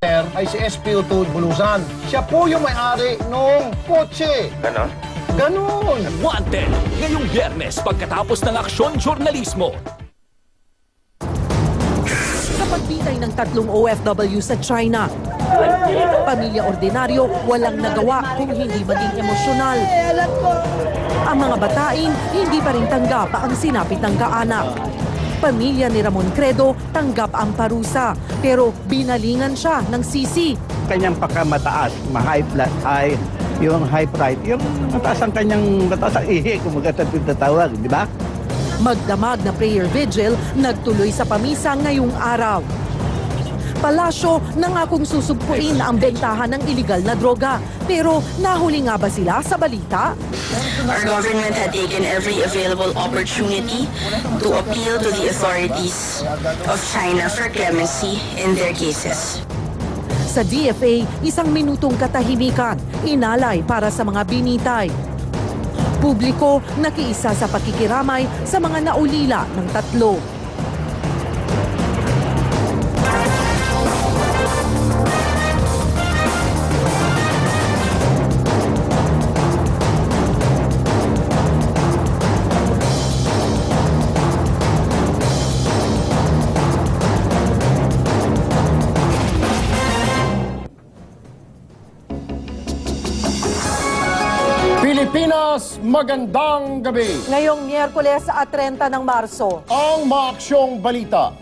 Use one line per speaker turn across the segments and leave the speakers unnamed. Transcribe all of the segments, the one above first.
ay si SPO2 Bulusan. Siya po yung may-ari nung kotse.
Ganon?
Ganon!
Wanted, ngayong Biyernes pagkatapos ng aksyon journalismo. Sa pagbitay ng 3 OFW sa China, pamilya ordinaryo walang nagawa kung hindi maging emosyonal. Ang mga batain hindi pa rin tanggap ang sinapit ng kaanak. Pamilya ni Ramon Credo tanggap ang parusa pero binalingan siya ng sisi.
Kanyang pagkamataas, yung high pride, yung mataas ang ihi, kung magtatawag, di ba?
Magdamag na prayer vigil nagtuloy sa pamisa ngayong araw. Palasyo nangakong susugpuin ang bentahan ng iligal na droga. Pero nahuli nga ba sila sa balita?
Our government had taken every available opportunity to appeal to the authorities of China for clemency in their cases.
Sa DFA, 1 minutong katahimikan, inalay para sa mga binitay. Publiko nakiisa sa pakikiramay sa mga naulila ng 3.
Pilipinas, magandang gabi.
Ngayong Miyerkules 30 ng Marso.
Ang maaksyong balita.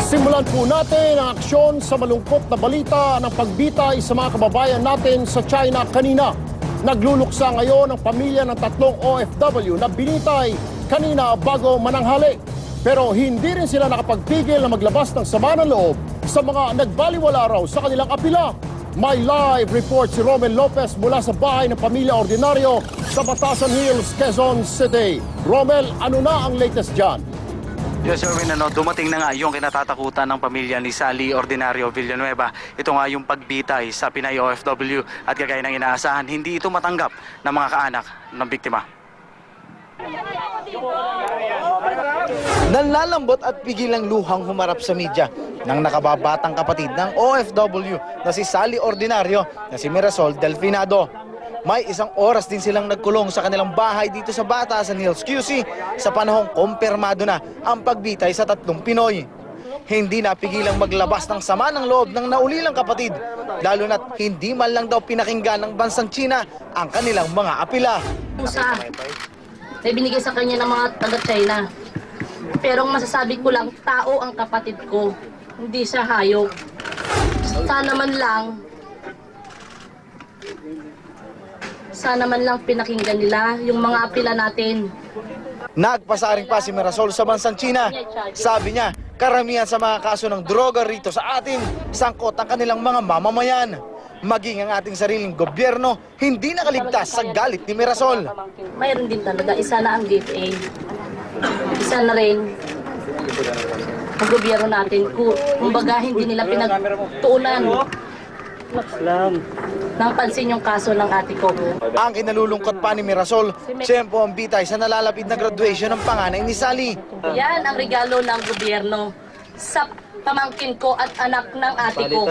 Simulan po natin ang aksyon sa malungkot na balita ng pagbitay sa mga kababayan natin sa China kanina. Nagluluksa ngayon ang pamilya ng 3 OFW na binitay kanina bago mananghali. Pero hindi rin sila nakapagpigil na maglabas ng sama ng loob sa mga nagbaliwala raw sa kanilang apila. May live report si Romel Lopez mula sa bahay ng pamilya ordinaryo sa Batasan Hills, Quezon City. Romel, ano na ang latest dyan?
Yes, Erwin, dumating na nga yung kinatatakutan ng pamilya ni Sally Ordinario Villanueva. Ito nga yung pagbitay sa Pinay OFW at kagaya ng inaasahan, hindi ito matanggap ng mga kaanak ng biktima.
Nanlalambot at pigilang luhang humarap sa media ng nakababatang kapatid ng OFW na si Sally Ordinario na si Mirasol Delfinado. May 1 oras din silang nagkulong sa kanilang bahay dito sa Batasan Hills, QC sa panahong kumpirmado na ang pagbitay sa 3 Pinoy. Hindi napigilang maglabas ng sama ng loob ng naulilang kapatid, lalo na't hindi man lang daw pinakinggan ng bansang China ang kanilang mga apila.
Pusa ay binigay sa kanya ng mga taga-China. Pero ang masasabi ko lang, tao ang kapatid ko, hindi siya hayop. Sana man lang pinakinggan nila yung mga apila natin.
Nagpasaring pa si Mirasol sa bansang China. Sabi niya, karamihan sa mga kaso ng droga rito sa atin, sangkot ang kanilang mga mamamayan. Maging ang ating sariling gobyerno, hindi nakaligtas sa galit ni Mirasol.
Mayroon din talaga, isa na ang DFA. Isa na rin ang gobyerno natin. Kumbaga, hindi nila pinagtuunan ng pansin yung kaso ng ate ko.
Ang kinalulungkot pa ni Mirasol, siyempre ang bitay sa nalalapit na graduation ng panganay ni Sally.
Yan ang regalo ng gobyerno sa pamangkin ko at anak ng ate ko.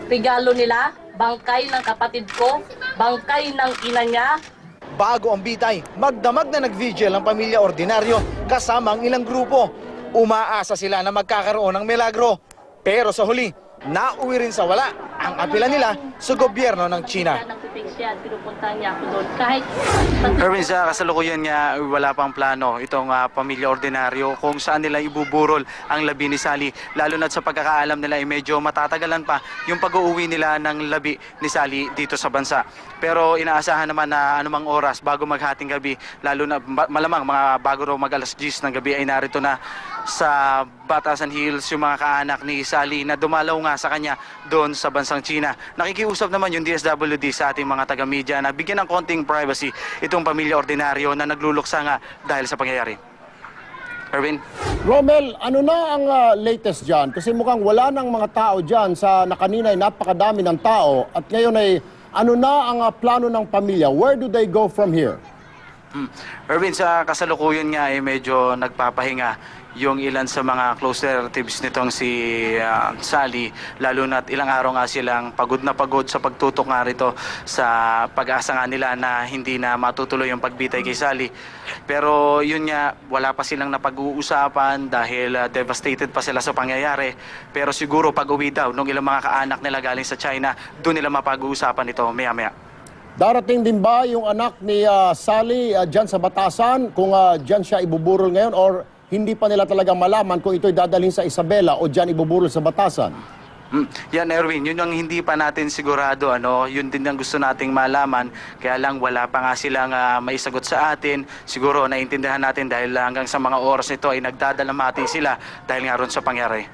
Regalo nila, bangkay ng kapatid ko, bangkay ng ina niya.
Bago ang bitay, magdamag na nag-vigil ang pamilya ordinaryo kasama ang ilang grupo. Umaasa sila na magkakaroon ng milagro. Pero sa huli, nauwi rin sa wala ang apila nila sa gobyerno ng China.
Erwin, sa kasalukuyan nga wala pang plano itong pamilya ordinaryo kung saan nila ibuburol ang labi ni Sally. Lalo na sa pagkakaalam nila ay medyo matatagalan pa yung pag-uuwi nila ng labi ni Sally dito sa bansa. Pero inaasahan naman na anumang oras bago maghating gabi, lalo na malamang mga bago raw mag alas 10 ng gabi ay narito na sa Batasan Hills yung mga kaanak ni Sally na dumalaw nga sa kanya doon sa bansang China. Nakikiusap naman yung DSWD sa ating mga taga-media na bigyan ng konting privacy itong pamilya ordinaryo na nagluluksa nga dahil sa pangyayari. Erwin?
Romel, ano na ang latest dyan? Kasi mukhang wala nang mga tao dyan na kanina ay napakadami ng tao at ngayon ay ano na ang plano ng pamilya? Where do they go from here?
Erwin, sa kasalukuyan nga ay medyo nagpapahinga yung ilan sa mga close relatives nitong si Sally, lalo na't ilang araw nga silang pagod na pagod sa pagtutok nga rito sa pag-asa nga nila na hindi na matutuloy yung pagbitay kay Sally. Pero yun nga, wala pa silang napag-uusapan dahil devastated pa sila sa pangyayari. Pero siguro pag-uwi daw nung ilang mga kaanak nila galing sa China, doon nila mapag-uusapan ito maya-maya.
Darating din ba yung anak ni Sally dyan sa Batasan kung dyan siya ibuburol ngayon or hindi pa nila talaga malaman kung ito'y dadalhin sa Isabela o dyan ibuburol sa Batasan?
Yan, Erwin, yun ang hindi pa natin sigurado, yun din ang gusto nating malaman, kaya lang wala pa nga silang maisagot sa atin. Siguro naiintindihan natin dahil hanggang sa mga oras nito ay nagdadalamati sila dahil nga ron sa pangyari.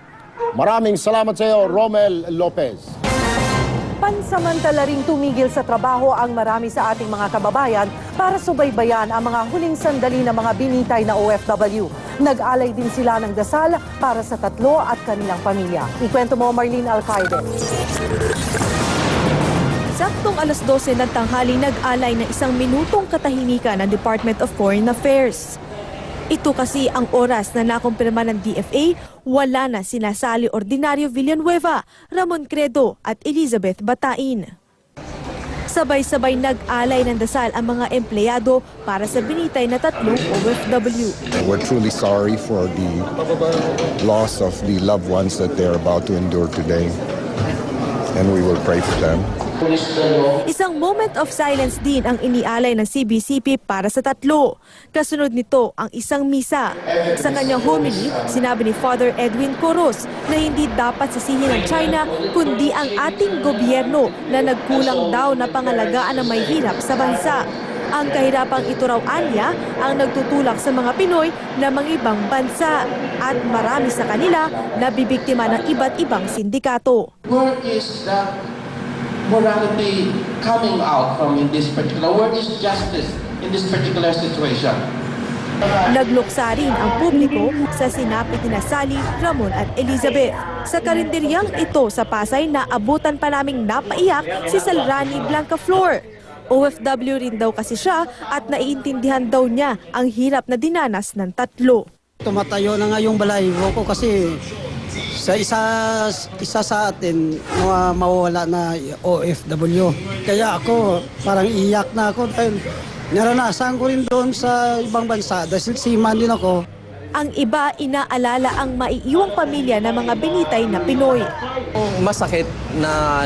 Maraming salamat sa iyo, Romel Lopez.
Pansamantala ring tumigil sa trabaho ang marami sa ating mga kababayan para subaybayan ang mga huling sandali ng mga binitay na OFW. Nag-alay din sila ng dasal para sa tatlo at kanilang pamilya. Ikwento mo, Marlene Alcaide. Saktong alas 12 ng tanghali, nag-alay ng 1 minutong katahimikan ng Department of Foreign Affairs. Ito kasi ang oras na nakumpirma ng DFA, wala na sina Sally Ordinario Villanueva, Ramon Credo at Elizabeth Batain. Sabay-sabay nag-alay ng dasal ang mga empleyado para sa binitay na tatlong OFW.
We're truly sorry for the loss of the loved ones that they're about to endure today, and we will pray for them.
Isang moment of silence din ang inialay ng CBCP para sa tatlo. Kasunod nito ang isang misa. Sa kanyang homily, sinabi ni Father Edwin Coros na hindi dapat sisihin ng China kundi ang ating gobyerno na nagkulang daw na pangalagaan ang may hirap sa bansa. Ang kahirapang ito raw anya ang nagtutulak sa mga Pinoy na mga ibang bansa at marami sa kanila na bibiktima ng iba't ibang sindikato.
Where is the morality coming out from in this particular? Where is justice in this particular situation?
Nagluksa rin ang publiko sa sinapit ni Sally, Ramon at Elizabeth. Sa karinderyang ito sa Pasay, naabutan pa naming napaiyak si Salrani Blancaflor. OFW rin daw kasi siya at naiintindihan daw niya ang hirap na dinanas ng tatlo.
Tumatayo na nga yung balahibo ko kasi sa isa sa atin mawawala na OFW. Kaya ako parang iyak na ako dahil naranasan ko rin doon sa ibang bansa dahil seaman din ako.
Ang iba inaalala ang maiiwang pamilya ng mga binitay na Pinoy.
Masakit na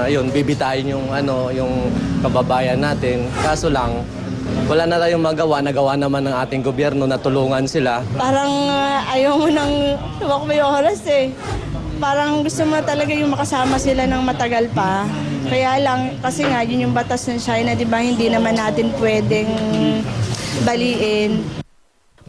yun bibitayin yung kababayan natin. Kaso lang wala na tayong nagawa naman ng ating gobyerno na tulungan sila.
Parang ayaw mo nang tumakbo yung oras eh. Parang gusto mo talaga yung makasama sila ng matagal pa. Kaya lang, kasi nga yun yung batas ng China, di ba? Hindi naman natin pwedeng baliin.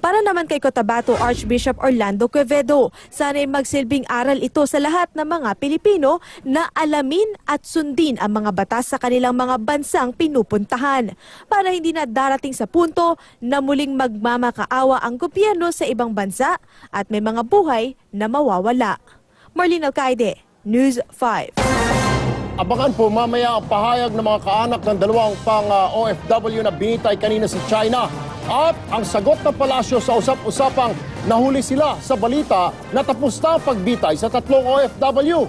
Para naman kay Cotabato Archbishop Orlando Quevedo, sana'y magsilbing aral ito sa lahat ng mga Pilipino na alamin at sundin ang mga batas sa kanilang mga bansang pinupuntahan para hindi na darating sa punto na muling magmamakaawa ang gobyerno sa ibang bansa at may mga buhay na mawawala. Marlene Alcaide, News 5.
Abangan po mamaya ang pahayag ng mga kaanak ng dalawang OFW na binitay kanina sa China. At ang sagot ng palasyo sa usap-usapang nahuli sila sa balita na tapos na ang pagbitay sa tatlong OFW.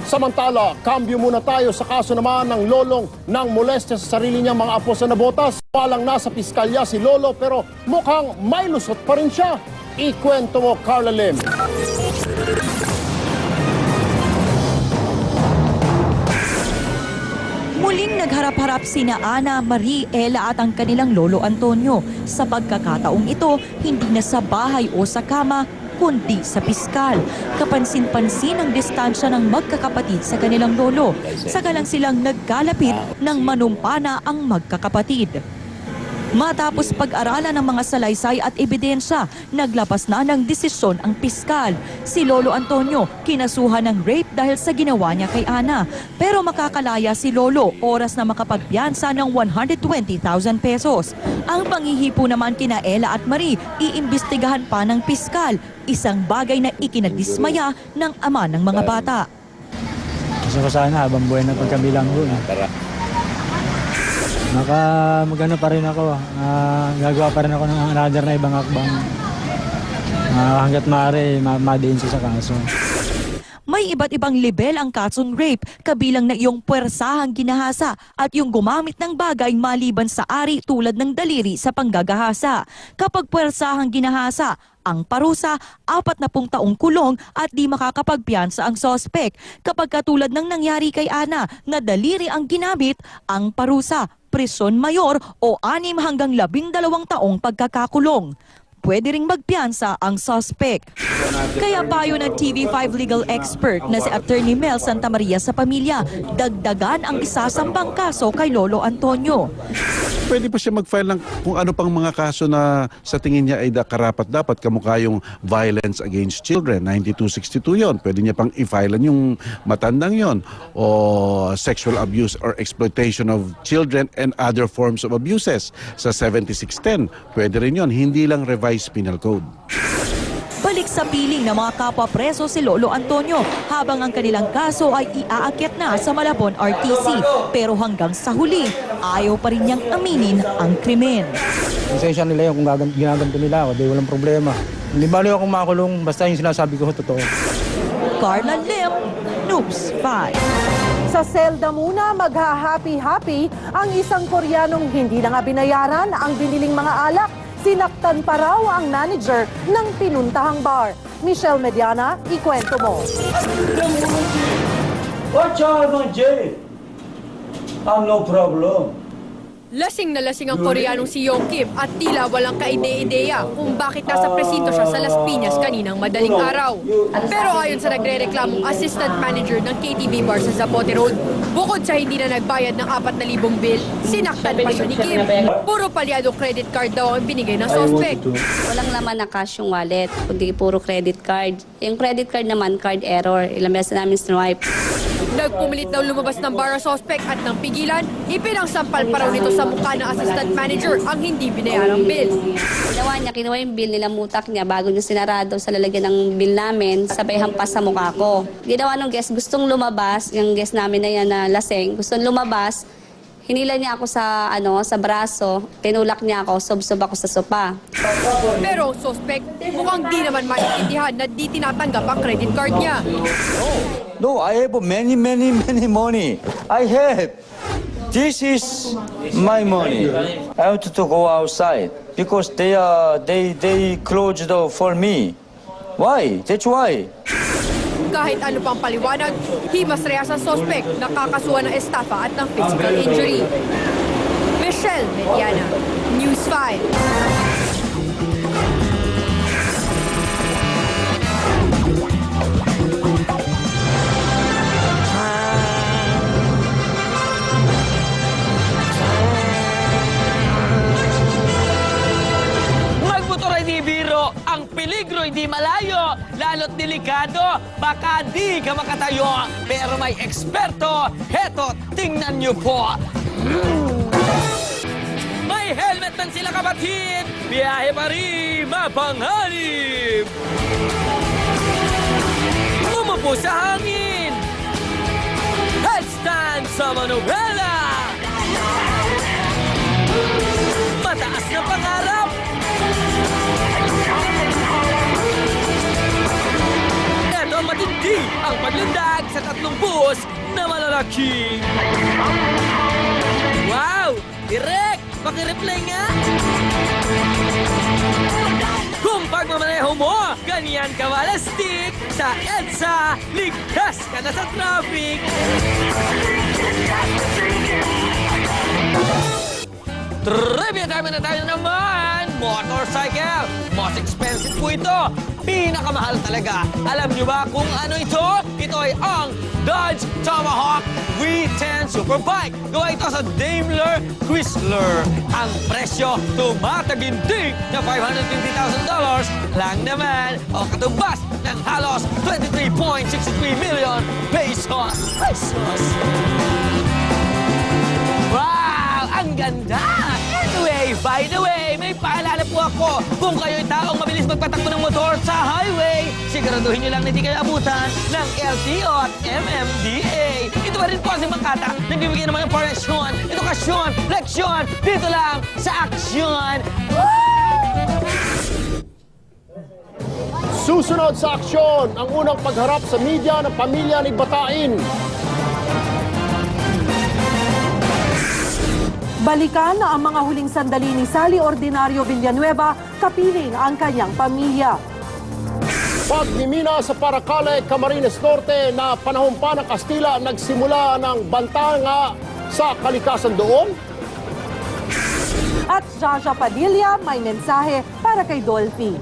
Samantala, kambyo muna tayo sa kaso naman ng lolong nang molestya sa sarili niyang mga apo sa nabotas. Walang nasa piskalya si Lolo pero mukhang may lusot pa rin siya. Ikwento mo, Carla Lim.
Muling nagharap-harap sina Ana, Marie, Ella at ang kanilang lolo Antonio. Sa pagkakataong ito, hindi na sa bahay o sa kama, kundi sa piskal. Kapansin-pansin ang distansya ng magkakapatid sa kanilang lolo. Saka lang silang nagkalapit nang manumpana ang magkakapatid. Matapos pag-aralan ng mga salaysay at ebidensya, naglabas na ng desisyon ang piskal. Si Lolo Antonio kinasuhan ng rape dahil sa ginawa niya kay Ana. Pero makakalaya si Lolo oras na makapagpiyansa ng 120,000 pesos. Ang panghihipo naman kina Ella at Marie, iimbestigahan pa ng piskal. Isang bagay na ikinadismaya ng ama ng mga bata.
Gusto ko sana habang buhay na pagkabilang ko. Magano pa rin ako. Gagawa pa rin ako ng another na ibang akbang. Hanggat maaari, madiin siya sa kaso.
May iba't ibang level ang kasong rape, kabilang na yung puwersahang ginahasa at yung gumamit ng bagay maliban sa ari tulad ng daliri sa panggagahasa. Kapag puwersahang ginahasa, ang parusa, 40 taong kulong at di makakapagpiyansa ang sospek. Kapag katulad ng nangyari kay Ana na daliri ang ginamit, ang parusa, prison mayor o 6 hanggang 12 taong pagkakakulong. Pwede ring magpiyansa ang suspect. Kaya payo ng TV5 legal expert na si Attorney Mel Santa Maria sa pamilya, dagdagan ang isasambang kaso kay Lolo Antonio.
Pwede pa siya mag-file ng kung ano pang mga kaso na sa tingin niya ay karapat-dapat, kamukha yung violence against children, 9262 yon. Pwede niya pang i-file yung matandang yon. O sexual abuse or exploitation of children and other forms of abuses sa 7610. Pwede rin yon, hindi lang revised penal code.
Balik sa piling ng mga kapwa preso si Lolo Antonio habang ang kanilang kaso ay iaakyat na sa Malabon RTC. Pero hanggang sa huli, ayaw pa rin niyang aminin ang krimen.
Konsensya nila yun kung ginaganto nila ako, di walang problema. Hindi bali akong makulong, basta yung sinasabi ko totoo.
Carla Lim, News 5. Sa selda muna, magha-happy-happy ang isang Koreanong hindi na nga binayaran ang biniling mga alak. Sinaktan pa raw ang manager ng pinuntahang bar. Michelle Mediana, ikwento mo.
Watch out, Jay. No problem.
Lasing na lasing ang Koreanong si Yong Kim at tila walang kaide-ideya kung bakit nasa presinto siya sa Las Piñas kaninang madaling araw. Pero ayon sa nagre-reklamong assistant manager ng KTV bar sa Zapote Road, bukod sa hindi na nagbayad ng 4,000 bill, sinaktan pa siya ni Kim. Puro palyado credit card daw ang binigay ng suspect.
Walang laman na cash yung wallet, kundi puro credit card. Yung credit card naman, card error. Ilang beses namin swipe.
Nagpumilit daw lumabas ng bar suspect at nang pigilan, ipinangsampal pa raw nito sa mukha ng assistant manager ang hindi binayarang bill.
Ginawa niya, kinuha yung bill, nilamutak niya bago niya sinarado sa lalagyan ng bill namin, sabay hampas sa mukha ko. Ginawa ng guest, gustong lumabas, yung guest namin na yan na laseng, gustong lumabas, hinila niya ako sa sa braso, tinulak niya ako, sob-sob ako sa sopa.
Pero suspect, mukhang di naman maintindihan na di tinatanggap ang credit card niya.
No, I have many money. I have. This is my money. I have to go outside because they closed for me. Why? That's why.
Kahit ano pang paliwanag, himas rehas ang suspect, nakakasuhan ng estafa at ng physical injury. Michelle Mediana, News 5.
Ang peligro hindi malayo, lalo't delikado, baka di ka makatayo. Pero may eksperto, heto, tingnan niyo po. May helmet man sila kapatid, biyahe pa rin, mapanghanib. Umupo sa hangin, headstand sa manubela. Mataas na pangarap. Eto matindi ang paglindag sa 3 buhos na malalaki. Wow! Direk! Pakireplay nga! Kung pagmamaneho mo, ganyan ka malastik, sa EDSA, ligtas ka na sa traffic! Trivia time na tayo naman! Motorcycle! Most expensive po ito! pinakamahal talaga. Alam nyo ba kung ano ito? Ito ay ang Dodge Tomahawk V10 Superbike. Gawa ito sa Daimler Chrysler. Ang presyo tumataginting na $550,000 lang naman o katumbas ng halos 23.63 million pesos. Wow! Ang ganda! Anyway, by the way, may paalala po ako. Kung kayo'y taong mabilis magpatakbo ng motor sa highway, siguraduhin nyo lang na hindi kayo abutan ng LTO at MMDA. Ito pa rin po si Makata, nagbibigay ng mga impormasyon, edukasyon, leksyon, dito lang sa Aksyon.
Susunod sa aksyon, ang unang pagharap sa media ng pamilya ni Batain.
Balikan na ang mga huling sandali ni Sally Ordinario Villanueva, kapiling ang kanyang pamilya.
Pagmimina sa Paracale, Camarines Norte na panahon pa ng Kastila nagsimula ng bantanga sa kalikasan doon.
At Jaja Padilla may mensahe para kay Dolphy.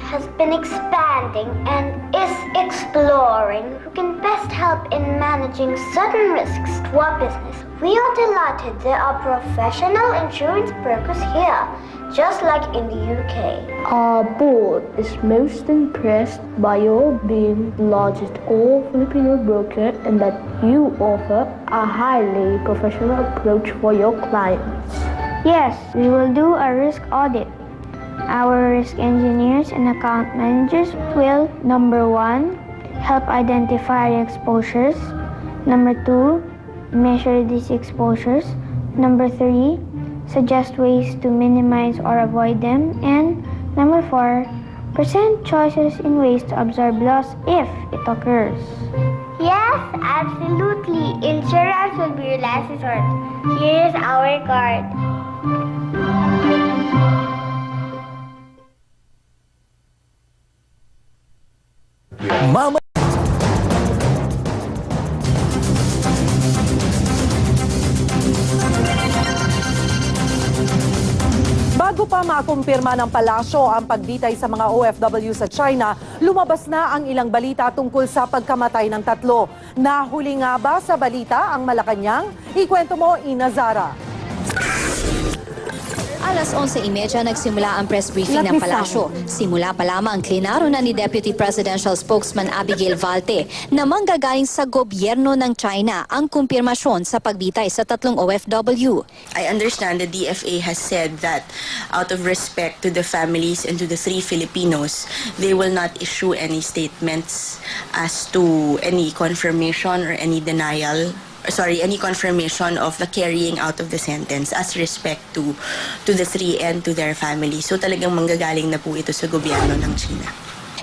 Has been expanding and is exploring who can best help in managing sudden risks to our business. We are delighted there are professional insurance brokers here, just like in the UK.
Our board is most impressed by your being the largest all-Filipino broker and that you offer a highly professional approach for your clients.
Yes, we will do a risk audit. Our risk engineers and account managers will, number 1, help identify exposures. Number 2, measure these exposures. Number 3, suggest ways to minimize or avoid them. And number 4, present choices in ways to absorb loss if it occurs. Yes, absolutely. Insurance will be your last resort. Here's our card.
Mama!
Bago pa makumpirma ng palasyo ang pagbitay sa mga OFW sa China, lumabas na ang ilang balita tungkol sa pagkamatay ng 3. Nahuli nga ba sa balita ang Malacanang? Ikwento mo, Ina Zara.
Alas 11:30 nagsimula ang press briefing ng palasyo. Simula pa lamang klinaro na ni Deputy Presidential Spokesman Abigail Valte na manggagaling sa gobyerno ng China ang kumpirmasyon sa pagbitay sa 3 OFW.
I understand the DFA has said that out of respect to the families and to the 3 Filipinos, they will not issue any statements as to any confirmation or any denial. Any confirmation of the carrying out of the sentence as respect to the 3 and to their family. So talagang manggagaling na po ito sa gobyerno ng China.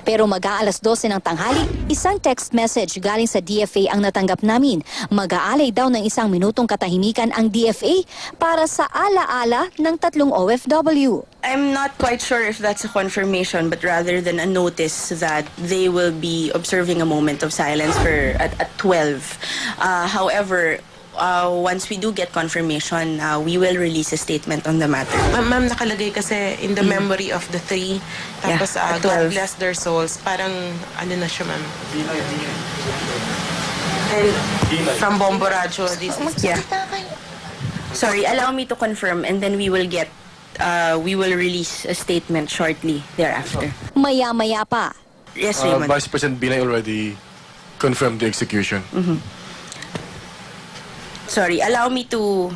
Pero mag-aalas 12 ng tanghali, isang text message galing sa DFA ang natanggap namin. Mag-aalay daw ng 1 minutong katahimikan ang DFA para sa alaala ng 3 OFW.
I'm not quite sure if that's a confirmation, but rather than a notice that they will be observing a moment of silence at 12. However, once we do get confirmation, we will release a statement on the matter.
Ma'am, nakalagay kasi in the memory of the 3, tapos God bless their souls. Parang ano na siya, ma'am? And from Bombo Radyo, this is...
Yeah. Sorry, allow me to confirm and then we will release a statement shortly thereafter.
Maya-maya pa.
Yes, Raymond.
Vice President Binay already confirmed the execution.
Sorry, allow me to...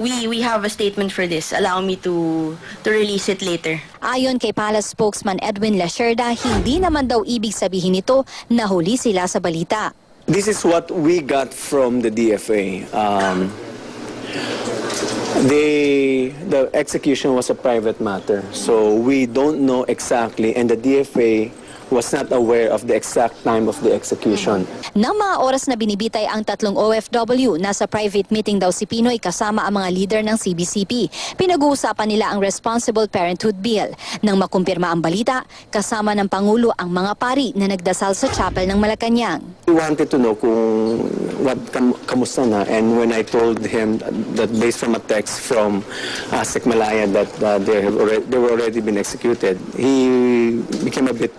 We have a statement for this. Allow me to release it later.
Ayon kay Palace spokesman Edwin Lasherda, hindi naman daw ibig sabihin nito na huli sila sa balita.
This is what we got from the DFA. The execution was a private matter, so we don't know exactly, and the DFA was not aware of the exact time of the execution.
Nang mga oras na binibitay ang tatlong OFW, nasa private meeting daw si Pinoy kasama ang mga leader ng CBCP. Pinag-uusapan nila ang Responsible Parenthood Bill. Nang makumpirma ang balita, kasama ng Pangulo ang mga pari na nagdasal sa chapel ng Malacanang.
He wanted to know kung kamusta na, and when I told him that based from a text from Sek Malaya that they were already been executed, he became a bit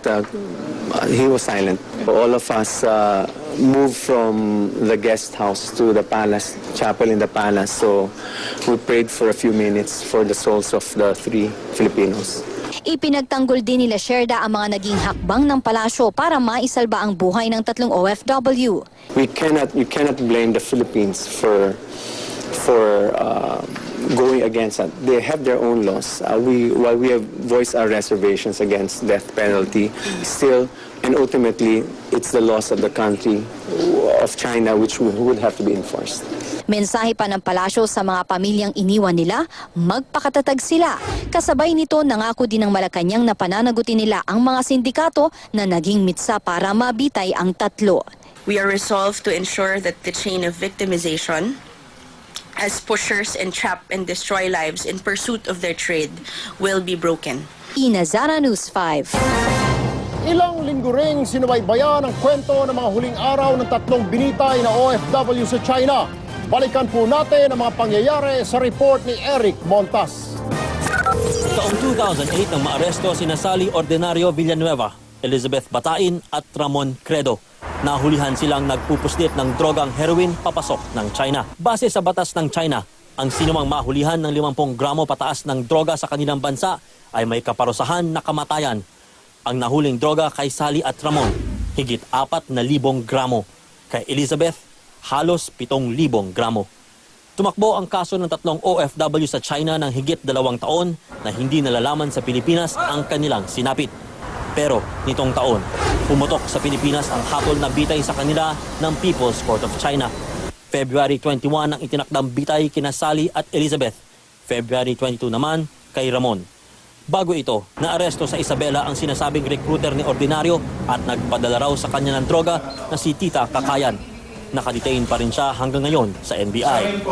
he was silent. All of us moved from the guest house to the palace, chapel in the palace. So we prayed for a few minutes for the souls of the 3 Filipinos.
Ipinagtanggol din nila Sherda ang mga naging hakbang ng palasyo para maisalba ang buhay ng tatlong OFW.
You cannot blame the Philippines for going against that. They have their own laws. While we have voiced our reservations against death penalty, still and ultimately it's the laws of the country of China which would have to be enforced.
Mensahe pa ng palasyo sa mga pamilyang iniwan nila, magpakatatag sila. Kasabay nito, nangako din ng Malacanang na pananagutin nila ang mga sindikato na naging mitsa para mabitay ang tatlo.
We are resolved to ensure that the chain of victimization as pushers and trap and destroy lives in pursuit of their trade will be broken.
Ina Zara, News 5.
Ilang linggo ring sinubaybayan ang kwento ng mga huling araw ng tatlong binitay na OFW sa China. Balikan po natin ang mga pangyayari sa report ni Eric Montas.
Taong 2008 nang maaresto sina Sally Ordinario Villanueva, Elizabeth Batain at Ramon Credo. Nahulihan silang nagpupuslit ng drogang heroin papasok ng China. Base sa batas ng China, ang sinumang mahulihan ng 50 gramo pataas ng droga sa kanilang bansa ay may kaparusahan na kamatayan. Ang nahuling droga kay Sally at Ramon, higit 4,000 gramo. Kay Elizabeth, halos 7,000 gramo. Tumakbo ang kaso ng tatlong OFW sa China ng higit 2 taon na hindi nalalaman sa Pilipinas ang kanilang sinapit. Pero nitong taon, pumutok sa Pilipinas ang hatol na bitay sa kanila ng People's Court of China. February 21 ang itinakdang bitay kina Sally at Elizabeth. February 22 naman kay Ramon. Bago ito, naaresto sa Isabela ang sinasabing recruiter ni Ordinario at nagpadala raw sa kanya ng droga na si Tita Kakayan. Nakadetain pa rin siya hanggang ngayon sa NBI.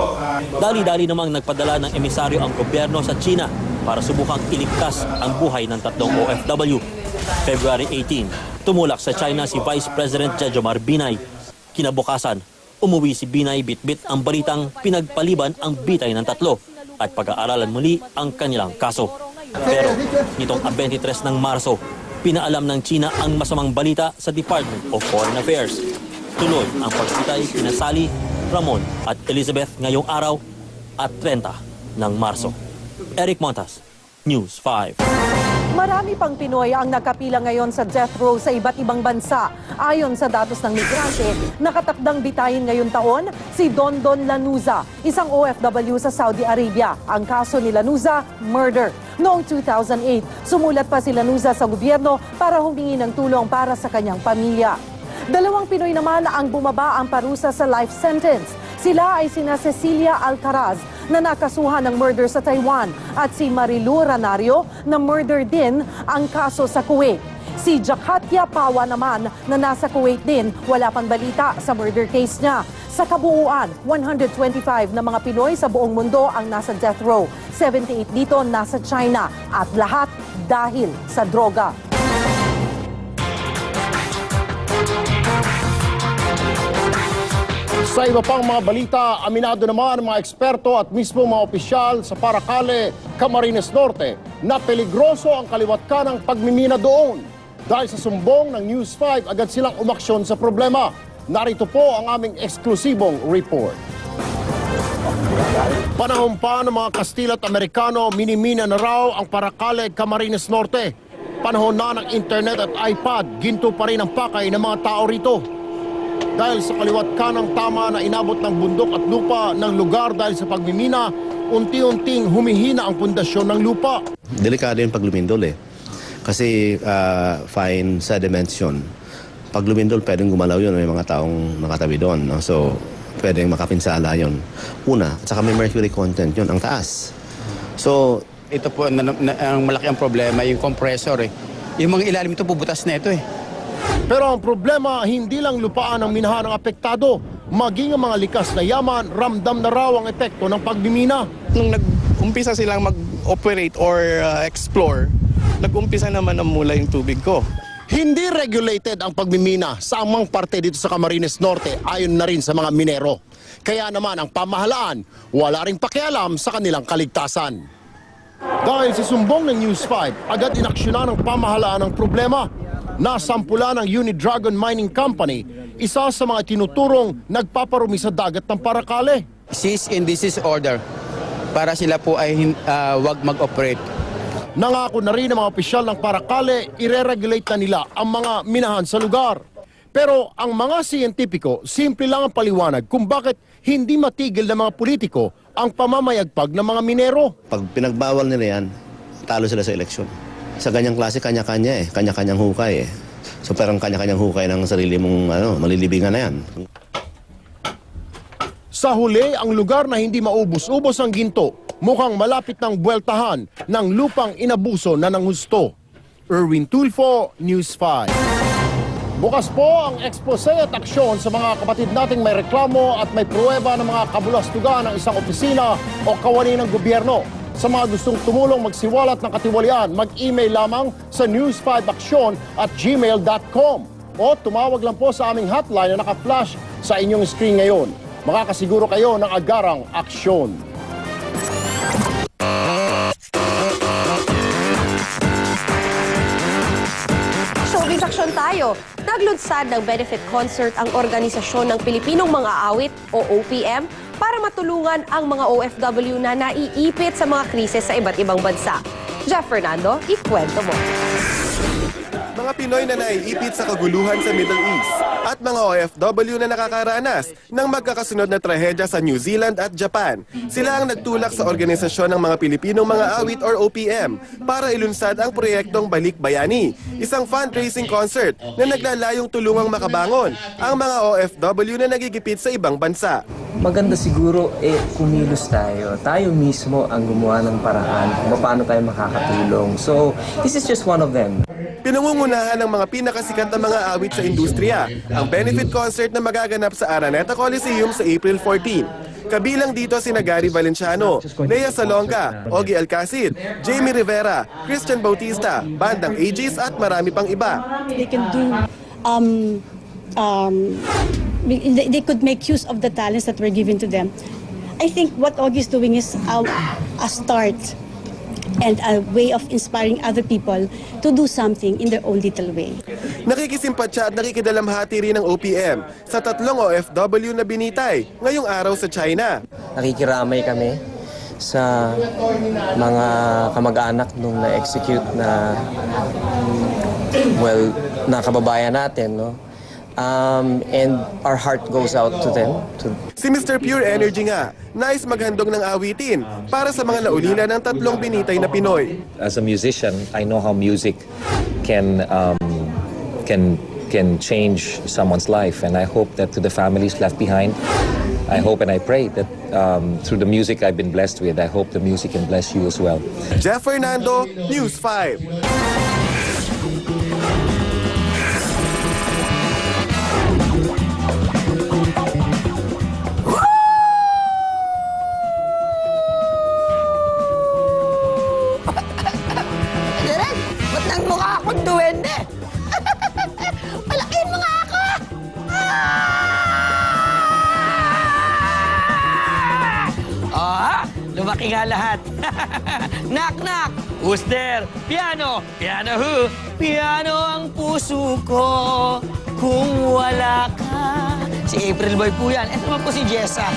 Dali-dali namang nagpadala ng emisaryo ang gobyerno sa China para subukang iligtas ang buhay ng tatlong OFW. February 18, tumulak sa China si Vice President Jejomar Binay. Kinabukasan, umuwi si Binay bitbit ang balitang pinagpaliban ang bitay ng tatlo at pag-aaralan muli ang kanilang kaso. Pero nitong 23 ng Marso, pinaalam ng China ang masamang balita sa Department of Foreign Affairs. Tuloy ang pagbitay kina Sally, Ramon at Elizabeth ngayong araw at 30 ng Marso. Eric Montas, News 5.
Marami pang Pinoy ang nakapilang ngayon sa death row sa iba't ibang bansa. Ayon sa datos ng migrante, nakatakdang bitayin ngayong taon si Dondon Lanuza, isang OFW sa Saudi Arabia. Ang kaso ni Lanuza, murder. Noong 2008, sumulat pa si Lanuza sa gobyerno para humingi ng tulong para sa kanyang pamilya. 2 Pinoy naman ang bumaba ang parusa sa life sentence. Sila ay sina Cecilia Alcaraz na nakasuhan ng murder sa Taiwan at si Marilu Ranario na murder din ang kaso sa Kuwait. Si Jakatia Pawa naman na nasa Kuwait din, wala pang balita sa murder case niya. Sa kabuuan, 125 na mga Pinoy sa buong mundo ang nasa death row. 78 dito nasa China at lahat dahil sa droga.
Sa iba pang mga balita, aminado naman ang mga eksperto at mismo mga opisyal sa Paracale, Camarines Norte na peligroso ang kaliwat ka ng pagmimina doon. Dahil sa sumbong ng News 5, agad silang umaksyon sa problema. Narito po ang aming eksklusibong report. Panahon pa ng mga Kastila at Amerikano, minimina na raw ang Paracale, Camarines Norte. Panahon na ng internet at iPad, ginto pa rin ang pakay ng mga tao rito. Dahil sa kaliwat kanang tama na inabot ng bundok at lupa ng lugar dahil sa pagmimina, unti-unting humihina ang pundasyon ng lupa.
Delikado yung paglumindol Kasi fine sediments yun. Pag lumindol, pwedeng gumalaw yun. May mga taong nakatabi doon. No? So, pwedeng makapinsala yun. Una, at saka may mercury content yun, ang taas. So,
ito po, ang malaki ang problema, yung compressor yung mga ilalim ito bubutas na ito eh.
Pero ang problema, hindi lang lupaan ang minahan ng apektado, maging ang mga likas na yaman, ramdam na raw ang epekto ng pagmimina.
Nung nag-umpisa silang mag-operate or explore, nag-umpisa naman na mula yung tubig ko.
Hindi regulated ang pagmimina sa amang parte dito sa Camarines Norte ayon na rin sa mga minero. Kaya naman ang pamahalaan, wala ring pakialam sa kanilang kaligtasan. Dahil sa sumbong ng News 5, agad inaksyonan ng pamahalaan ang problema. Nasampula ng Unidragon Mining Company, isa sa mga tinuturong nagpaparumi sa dagat ng Paracale.
Cease and desist order para sila po ay wag mag-operate.
Nangako na rin ng mga opisyal ng Paracale, ire-regulate na nila ang mga minahan sa lugar. Pero ang mga siyentipiko, simple lang ang paliwanag kung bakit hindi matigil ng mga politiko ang pamamayagpag ng mga minero.
Pag pinagbawal nila yan, talo sila sa eleksyon. Sa ganyang klase, kanya-kanya eh. Kanya-kanyang hukay eh. So parang kanya-kanyang hukay ng sarili mong malilibingan na yan.
Sa huli, ang lugar na hindi maubos-ubos ang ginto, mukhang malapit ng buweltahan ng lupang inabuso na ng husto. Erwin Tulfo, News 5. Bukas po ang expose at aksyon sa mga kapatid nating may reklamo at may pruweba ng mga kabulastugan ng isang opisina o kawani ng gobyerno. Sa mga gustong tumulong magsiwalat ng katiwalian, mag-email lamang sa news5action@gmail.com o tumawag lang po sa aming hotline na naka-flash sa inyong screen ngayon. Makakasiguro kayo ng agarang aksyon.
Showbiz aksyon tayo. Naglunsad ng benefit concert ang Organisasyon ng Pilipinong Mga Awit o OPM para matulungan ang mga OFW na naiipit sa mga krisis sa iba't ibang bansa. Jeff Fernando, ikwento mo.
Mga Pinoy na naiipit sa kaguluhan sa Middle East at mga OFW na nakakaranas ng magkakasunod na trahedya sa New Zealand at Japan. Sila ang nagtulak sa Organisasyon ng mga Pilipinong Mga Awit or OPM para ilunsad ang proyektong Balik Bayani, isang fundraising concert na naglalayong tulungang makabangon ang mga OFW na nagigipit sa ibang bansa.
Maganda siguro kumilos tayo. Tayo mismo ang gumawa ng paraan kung paano tayo makakatulong. So, this is just one of them.
Pinangungunahan ng mga pinakasikat na mga awit sa industriya, ang benefit concert na magaganap sa Araneta Coliseum sa April 14. Kabilang dito sina Gary Valenciano, Lea Salonga, Ogie Alcacid, Jamie Rivera, Christian Bautista, Bandang Aegis at marami pang iba.
They can do they could make use of the talents that were given to them. I think what Ogie is doing is a start and a way of inspiring other people to do something in their own little way.
Nakikisimpatya at nakikidalamhati rin ng OPM sa 3 OFW na binitay ngayong araw sa China.
Nakikiramay kami sa mga kamag-anak nung na-execute na na kababayan natin, no? And our heart goes out to them.
Si Mr. Pure Energy nga, nais maghandog ng awitin para sa mga naulila ng 3 binitay na Pinoy.
As a musician, I know how music can change someone's life, and I hope that to the families left behind, I hope and I pray that through the music I've been blessed with, I hope the music can bless you as well.
Jeff Fernando, News 5.
Duwende! Palakin mo nga ako!
Lumaki nga lahat. Knock, knock! Who's there? Piano! Piano who? Piano ang puso ko kung wala ka. Si April Boy po yan. Ito naman po si Jessa.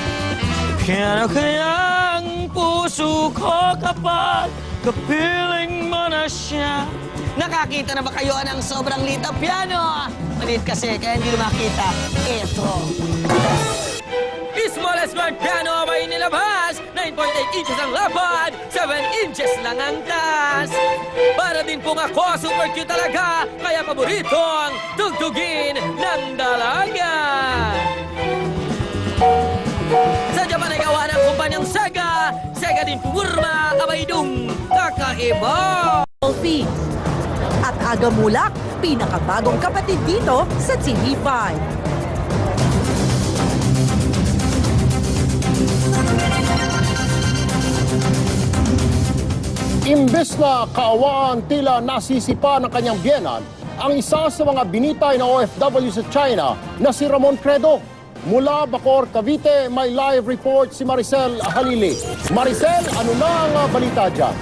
Piano kaya ang puso ko kapag kapiling mo na siya. Nakakita na ba kayo ng sobrang liit na piano? Maliit kasi, kaya hindi makita. Ito. Smallest grand piano ay nilabas. 9.8 inches ang lapad, 7 inches lang ang taas. Para din pong ako, super cute talaga. Kaya paboritong tugtugin ng dalaga. Sa Japan ay gawa ng kumpanyang Sega. Sega din pumurma, abay dung kakaiba.
At Aga Mulak, pinakabagong kapatid dito sa TV5.
Imbes na kaawaan, tila nasisipa ng kanyang biyenan ang isa sa mga binitay na OFW sa China na si Ramon Credo. Mula Bacoor, Cavite, may live report si Maricel Halili. Maricel, ano na ang balita dyan?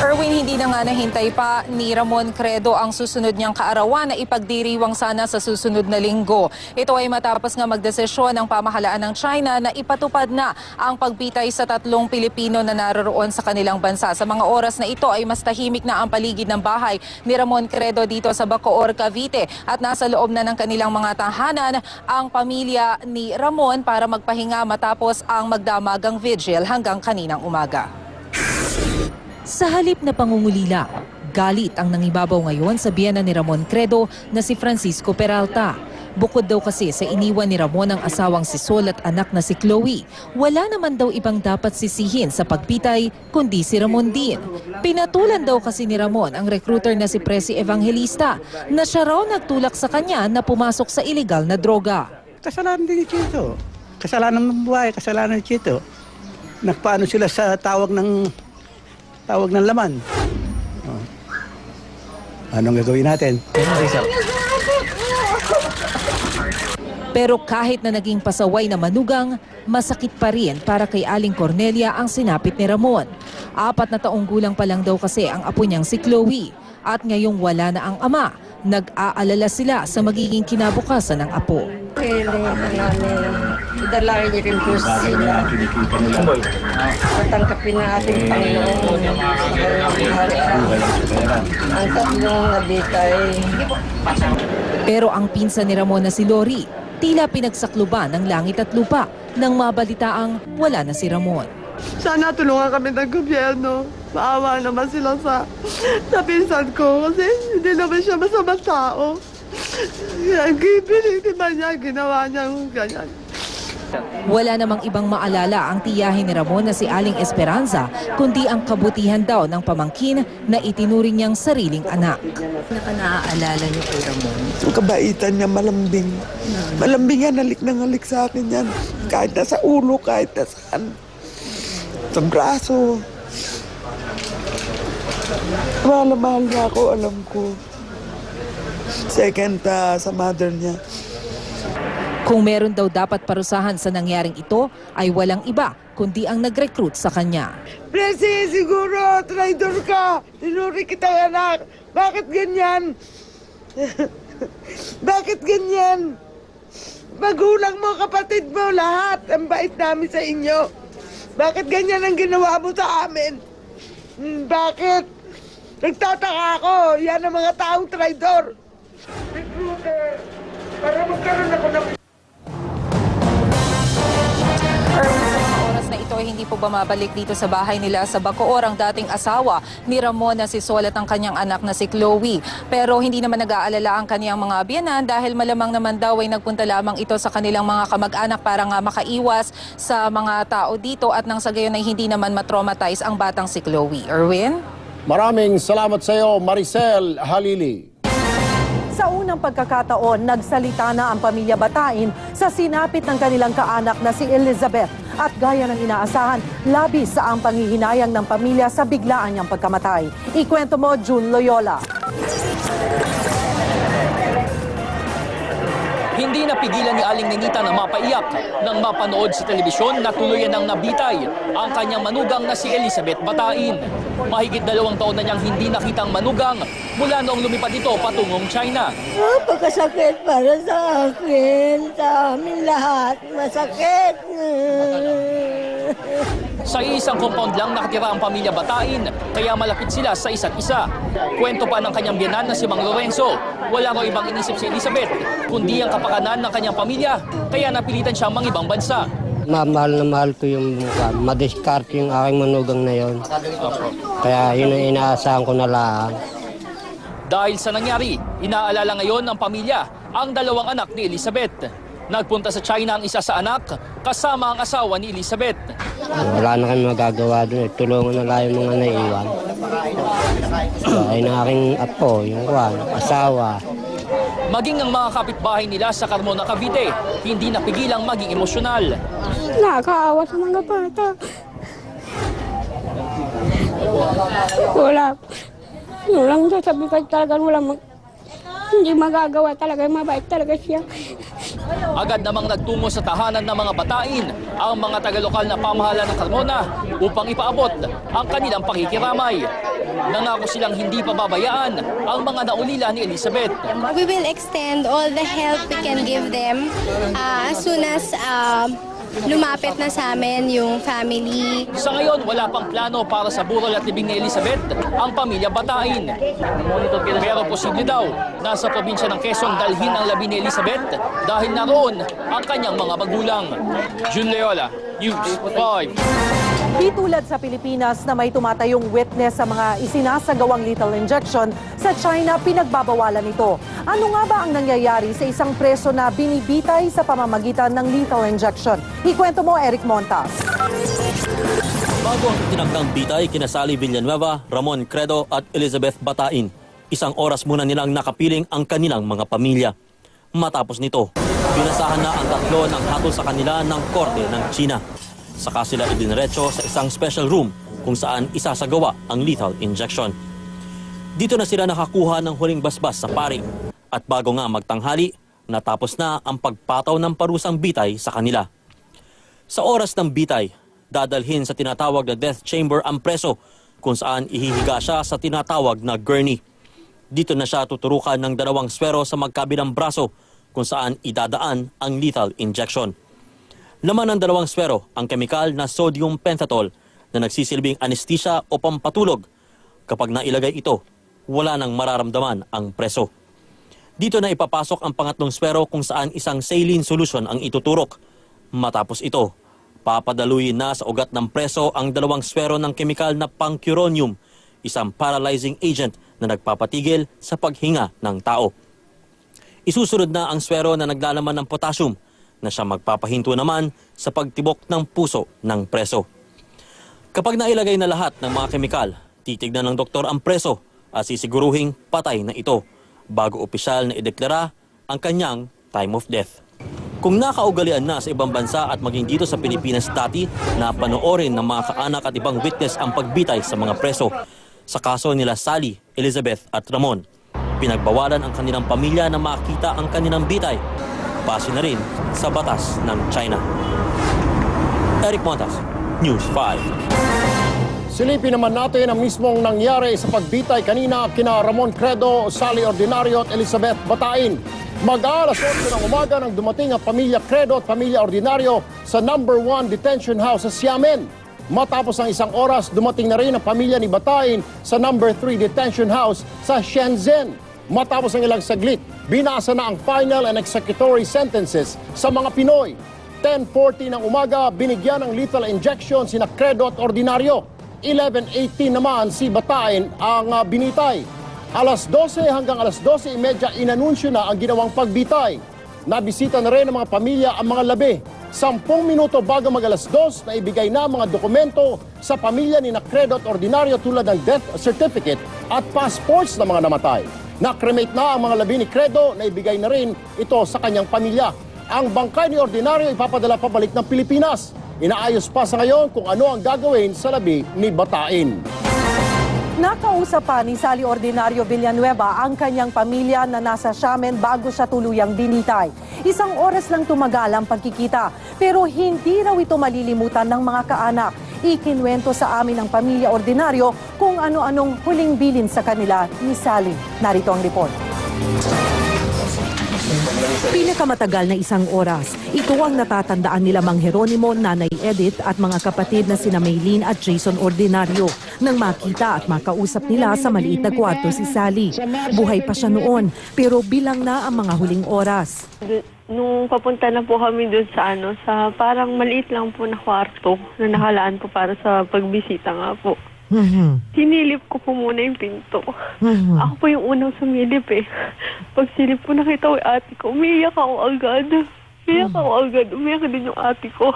Erwin, hindi na nga nahintay pa ni Ramon Credo ang susunod niyang kaarawan na ipagdiriwang sana sa susunod na linggo. Ito ay matapos nga magdesisyon ng pamahalaan ng China na ipatupad na ang pagbitay sa 3 Pilipino na naroroon sa kanilang bansa. Sa mga oras na ito ay mas tahimik na ang paligid ng bahay ni Ramon Credo dito sa Bacoor, Cavite at nasa loob na ng kanilang mga tahanan ang pamilya ni Ramon para magpahinga matapos ang magdamagang vigil hanggang kaninang umaga.
Sa halip na pangungulila, galit ang nangibabaw ngayon sa biyenan ni Ramon Credo na si Francisco Peralta. Bukod daw kasi sa iniwan ni Ramon ang asawang si Sol at anak na si Chloe, wala naman daw ibang dapat sisihin sa pagpitay kundi si Ramon din. Pinatulan daw kasi ni Ramon ang recruiter na si Presi Evangelista na siya raw nagtulak sa kanya na pumasok sa illegal na droga.
Kasalanan din ni Chito. Kasalanan ng buhay, kasalanan ni Chito. Nagpaano sila sa tawag ng laman. Anong gagawin natin?
Pero kahit na naging pasaway na manugang, masakit pa rin para kay Aling Cornelia ang sinapit ni Ramon. 4 na taong gulang pa lang daw kasi ang apo niyang si Chloe. At ngayong wala na ang ama, nag-aalala sila sa magiging kinabukasan ng apo.
Idalangin niyo rin po sila. Patangkapin na ating Panginoon. Ang 3 nabitay.
Pero ang pinsan ni Ramon na si Lori, tila pinagsakluban ng langit at lupa nang mabalitaang wala na si Ramon.
Sana tulungan kami ng gobyerno. Maawa naman sila sa pinsan ko kasi hindi naman siya masamang tao. Pinitiman niya, ginawa niya ganyan.
Wala namang ibang maalala ang tiyahin ni Ramon na si Aling Esperanza, kundi ang kabutihan daw ng pamangkin na itinuring niyang sariling anak.
Naaalala niyo kay Ramon?
Ang kabaitan niya, malambing. Malambing yan, halik na halik sa akin yan. Kahit nasa ulo, kahit nasaan. Sa braso. Mahal na mahal niya ako, alam ko. Second sa mother niya.
Kung meron daw dapat parusahan sa nangyaring ito, ay walang iba kundi ang nag-recruit sa kanya.
Presi, siguro, traitor ka. Tinuri kitang anak. Bakit ganyan? Bakit ganyan? Magulang mo, kapatid mo, lahat. Ang bait namin sa inyo. Bakit ganyan ang ginawa mo sa amin? Bakit? Nagtataka ako. Yan ang mga taong traitor. Recruiter, para magkaroon ako ng...
Sa mga oras na ito ay hindi po bumabalik dito sa bahay nila sa Bacoor ang dating asawa ni Ramon na si Sol at ang kanyang anak na si Chloe. Pero hindi naman nag-aalala ang kanyang mga biyenan dahil malamang naman daw ay nagpunta lamang ito sa kanilang mga kamag-anak para nga makaiwas sa mga tao dito at nang sa gayon ay hindi naman matraumatize ang batang si Chloe. Erwin?
Maraming salamat sa iyo, Maricel Halili.
Sa unang pagkakataon, nagsalita na ang pamilya Batain sa sinapit ng kanilang kaanak na si Elizabeth. At gaya ng inaasahan, labis sa ang panghihinayang ng pamilya sa biglaan niyang pagkamatay. Ikwento mo, June Loyola.
Hindi napigilan ni Aling Nenita na mapaiyak nang mapanood sa telebisyon na tuluyan ng nabitay ang kanyang manugang na si Elizabeth Batain. Mahigit 2 taon na niyang hindi nakitang manugang mula noong lumipad ito patungong China.
Napakasakit para sa akin, sa amin lahat. Masakit.
Sa isang compound lang nakatira ang pamilya Batain, kaya malapit sila sa isa't isa. Kwento pa ng kanyang biyenan na si Mang Lorenzo, wala raw ibang inisip si Elizabeth, kundi ang kapakanan ng kanyang pamilya, kaya napilitan siyang mangibang bansa.
Mahal na mahal ko yung mukha. Madiskarte yung aking manugang na yon. Kaya yun ang inaasahan ko na lang.
Dahil sa nangyari, inaalala ngayon ng pamilya ang 2 anak ni Elizabeth. Nagpunta sa China ang isa sa anak kasama ang asawa ni Elizabeth.
Wala na kami magagawa doon. Tulungan na lang yung mga naiwan. Ay na aking apo, yung asawa.
Maging ang mga kapitbahay nila sa Carmona, Cavite, hindi napigilang maging emosyonal.
Nakakaawa sa mga bata. Walang sasabihin talaga, hindi magagawa talaga, mabait talaga siya.
Agad namang nagtungo sa tahanan ng mga batain ang mga taga-lokal na pamahalaan ng Carmona upang ipaabot ang kanilang pakikiramay. Nangako silang hindi pababayaan ang mga naulila ni Elizabeth.
We will extend all the help we can give them as soon as lumapit na sa amin yung family.
Sa ngayon, wala pang plano para sa burol at libing ni Elizabeth ang pamilya Batain. Pero posible daw na sa probinsya ng Quezon dalhin ang labi ni Elizabeth dahil naroon ang kanyang mga magulang. Jun Leola, News 5.
Di tulad sa Pilipinas na may tumatayong witness sa mga isinasagawang lethal injection, sa China pinagbabawalan ito. Ano nga ba ang nangyayari sa isang preso na binibitay sa pamamagitan ng lethal injection? Ikwento mo, Eric Montas.
Bago ang tinagdang bitay, kinasali Villanueva, Ramon Credo at Elizabeth Batain. Isang oras muna nilang nakapiling ang kanilang mga pamilya. Matapos nito, pinasahan na ang tatlo ng hatol sa kanila ng korte ng China. Saka sila idiniretso sa isang special room kung saan isasagawa ang lethal injection. Dito na sila nakakuha ng huling basbas sa paring. At bago nga magtanghali, natapos na ang pagpataw ng parusang bitay sa kanila. Sa oras ng bitay, dadalhin sa tinatawag na death chamber ang preso kung saan ihihiga siya sa tinatawag na gurney. Dito na siya tuturukan ng 2 swero sa magkabilang braso kung saan idadaan ang lethal injection. Laman ng 2 swero ang kemikal na sodium pentothal na nagsisilbing anesthesia o pampatulog. Kapag nailagay ito, wala nang mararamdaman ang preso. Dito na ipapasok ang pangatlong swero kung saan isang saline solution ang ituturok. Matapos ito, papadaluyin na sa ugat ng preso ang 2 swero ng kemikal na pancuronium, isang paralyzing agent na nagpapatigil sa paghinga ng tao. Isusunod na ang swero na naglalaman ng potassium na siya magpapahinto naman sa pagtibok ng puso ng preso. Kapag nailagay na lahat ng mga kemikal, titignan ng doktor ang preso at sisiguruhing patay na ito bago opisyal na ideklara ang kanyang time of death. Kung nakaugalian na sa ibang bansa at maging dito sa Pilipinas dati na panoorin ng mga kaanak at ibang witness ang pagbitay sa mga preso, sa kaso nila Sally, Elizabeth at Ramon, pinagbawalan ang kanilang pamilya na makita ang kanilang bitay. Base na rin sa batas ng China. Eric Montas, News 5.
Silipin naman natin ang mismong nangyari sa pagbitay kanina kina Ramon Credo, Sally Ordinario at Elizabeth Batain. Mag-aalas 8 ng umaga nang dumating ang pamilya Credo at pamilya Ordinario sa No. 1 Detention House sa Xiamen. Matapos ang isang oras, dumating na rin ang pamilya ni Batain sa No. 3 Detention House sa Shenzhen. Matapos ang ilang saglit, binasa na ang final and executory sentences sa mga Pinoy. 10:40 ng umaga, binigyan ng lethal injection sina Credo at Ordinario. 11:18 naman si Batain ang binitay. Alas 12 hanggang alas 12:30 inanunsyo na ang ginawang pagbitay. Nabisita na rin ng mga pamilya ang mga labi. 10 minuto bago mag-alas 2 na ibigay na mga dokumento sa pamilya ni Credo at Ordinario tulad ng death certificate at passports ng mga namatay. Na-cremate na ang mga labi ni Credo na ibigay na rin ito sa kanyang pamilya. Ang bangkay ni Ordinario ipapadala pabalik ng Pilipinas. Inaayos pa sa ngayon kung ano ang gagawin sa labi ni Batain.
Nakausap pa ni Sally Ordinario Villanueva ang kanyang pamilya na nasa Xiamen bago siya tuluyang binitay. 1 oras lang tumagal ang pagkikita, pero hindi raw ito malilimutan ng mga kaanak. Ikinwento sa amin ng pamilya Ordinario kung ano-anong huling bilin sa kanila ni Sally. Narito ang report. Pinakamatagal na 1 oras. Ito ang natatandaan nila Mang Jeronimo, Nanay Edith at mga kapatid na sina Maylene at Jason Ordinario nang makita at makausap nila sa maliit na kwarto si Sally. Buhay pa siya noon, pero bilang na ang mga huling oras.
Nung papunta na po kami doon sa parang maliit lang po na kwarto na nakalaan po para sa pagbisita nga po. Sinilip ko po muna yung pinto. Ako po yung unang sumilip eh. Pagsilip ko nakita ko yung ate ko, umiiyak ako agad. Umiyak ako agad. Umiyak din yung ate ko.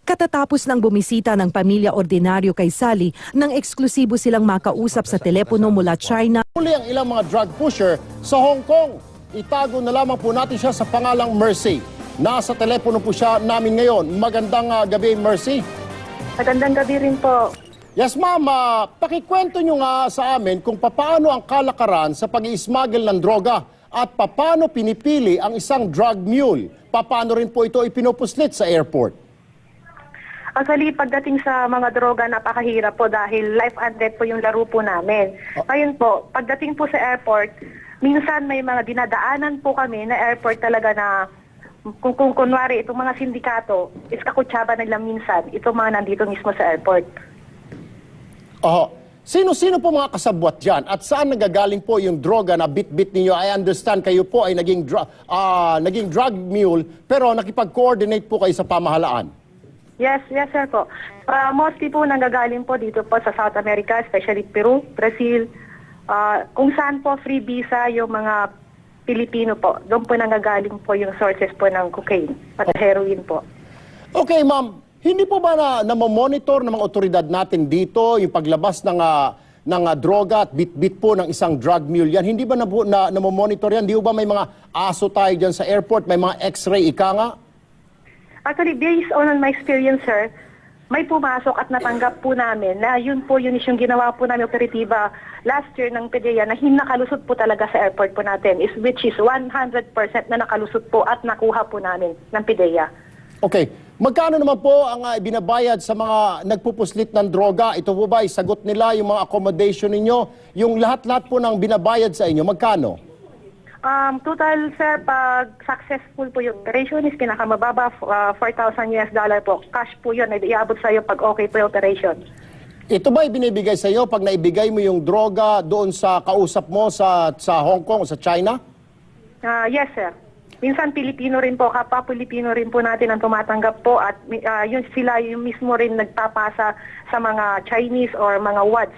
Katatapos ng bumisita ng pamilya ordinaryo kay Sally, nang eksklusibo silang makausap sa telepono mula China.
Muli ang ilang mga drug pusher sa Hong Kong. Itago na lamang po natin siya sa pangalang Mercy. Nasa telepono po siya namin ngayon. Magandang gabi, Mercy.
Magandang gabi rin po.
Yes, ma'am. Pakikwento nyo nga sa amin kung paano ang kalakaran sa pag-i-smuggle ng droga at paano pinipili ang isang drug mule. Paano rin po ito ipinupuslit sa airport?
Actually, pagdating sa mga droga, napakahirap po dahil life and death po yung laro po namin. Ngayon po, pagdating po sa airport, minsan may mga dinadaanan po kami na airport talaga na kung kunwari itong mga sindikato, is kakutsaba nila minsan, itong mga nandito mismo sa airport.
Sino-sino po mga kasabwat dyan? At saan nagagaling po yung droga na bit-bit ninyo? I understand kayo po ay naging drug mule, pero nakipag-coordinate po kayo sa pamahalaan.
Yes sir po. Mostly po nanggagaling po dito po sa South America, especially Peru, Brazil, kung saan po free visa yung mga Pilipino po. Doon po nanggagaling po yung sources po ng cocaine at heroin po.
Okay, ma'am. Hindi po ba na-monitor ng mga otoridad natin dito yung paglabas ng droga at bit-bit po ng isang drug mule yan? Hindi ba na-monitor yan? Di ba may mga aso tayo dyan sa airport? May mga x-ray, ika nga?
Actually, based on my experience, sir, may pumasok at natanggap po namin na yun yung ginawa po namin operatiba last year ng PDEA na nakalusot po talaga sa airport po natin, which is 100% na nakalusot po at nakuha po namin ng PDEA.
Okay. Magkano naman po ang binabayad sa mga nagpupuslit ng droga? Ito po ba sagot nila yung mga accommodation ninyo? Yung lahat-lahat po ng binabayad sa inyo, magkano?
Total, sir, pag successful po yung operation is pinakamababa, $4,000 po. Cash po yun, iabot sa iyo pag okay po yung operation.
Ito ba ibinibigay sa iyo pag naibigay mo yung droga doon sa kausap mo sa Hong Kong o sa China?
Yes, sir. Minsan Pilipino rin po, kapwa Pilipino rin po natin ang tumatanggap po at yun sila yung mismo rin nagpapasa sa mga Chinese or mga WADs.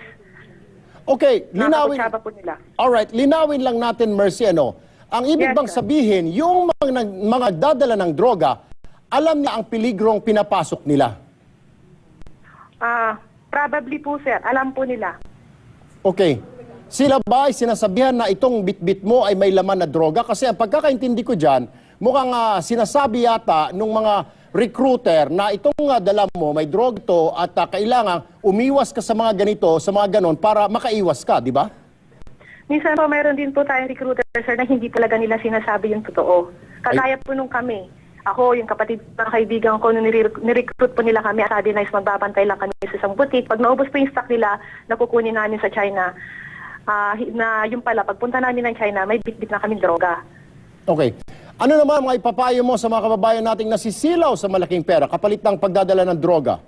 Okay, linawin.
Po nila.
Alright, linawin lang natin, Mercy, ano? Ang ibig bang sabihin, yung mga dadala ng droga, alam niya ang peligrong pinapasok nila?
Probably po, sir. Alam po nila.
Okay. Sila ba ay sinasabihan na itong bit-bit mo ay may laman na droga? Kasi ang pagkakaintindi ko dyan, mukhang sinasabi yata nung mga recruiter na itong dala mo, may drug to at kailangan umiwas ka sa mga ganito, sa mga ganon para makaiwas ka, di ba?
Minsan po mayroon din po tayong recruiter, sir, na hindi talaga nila sinasabi yung totoo. Kagaya po nung kami. Ako, yung kapatid ng kaibigan ko, nung nirecruit po nila kami, sabi na magbabantay lang kami sa isang boutique. Pag naubos po yung stock nila, nakukunin namin sa China. Na yung pala, pagpunta namin ng China, may bit-bit na kami droga.
Okay. Ano naman mga ipapayo mo sa mga kababayan nating nasisilaw sa malaking pera kapalit ng pagdadala ng droga?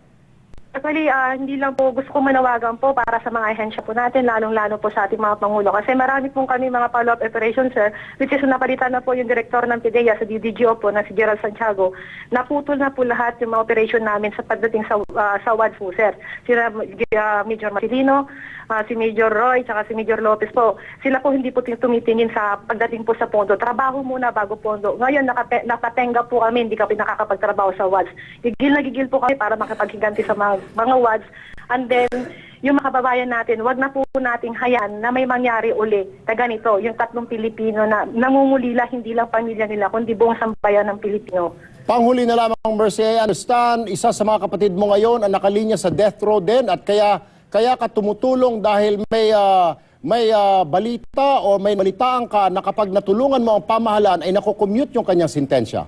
Actually, hindi lang po, gusto ko manawagan po para sa mga ahensya po natin, lalong-lalo po sa ating mga Pangulo. Kasi marami pong kami mga follow-up operations, sir, which is napalitan na po yung direktor ng PDEA sa DDGO po, na si Gerald Santiago. Naputol na po lahat yung mga operation namin sa pagdating sa WADS po, sir. Sila Major Marcelino, si Major Roy, saka si Major Lopez po. Sila po hindi po tumitingin sa pagdating po sa pondo. Trabaho muna bago pondo. Ngayon, nakatenga po kami, hindi kami nakakapagtrabaho sa WADS. Gigil na gigil po kami para makapaghiganti sa mga WADS. And then, yung mga kababayan natin, wag na po nating hayaan na may mangyari uli na ganito, yung 3 Pilipino na nangungulila, hindi lang pamilya nila, kundi buong sambayan ng Pilipino. Panghuli na lamang, Mercy, I understand, isa sa mga kapatid mo ngayon ang nakalinya sa death row din at kaya ka tumutulong dahil may balita o may balitaan ka na kapag natulungan mo ang pamahalaan ay nakocommute yung kanyang sentensya.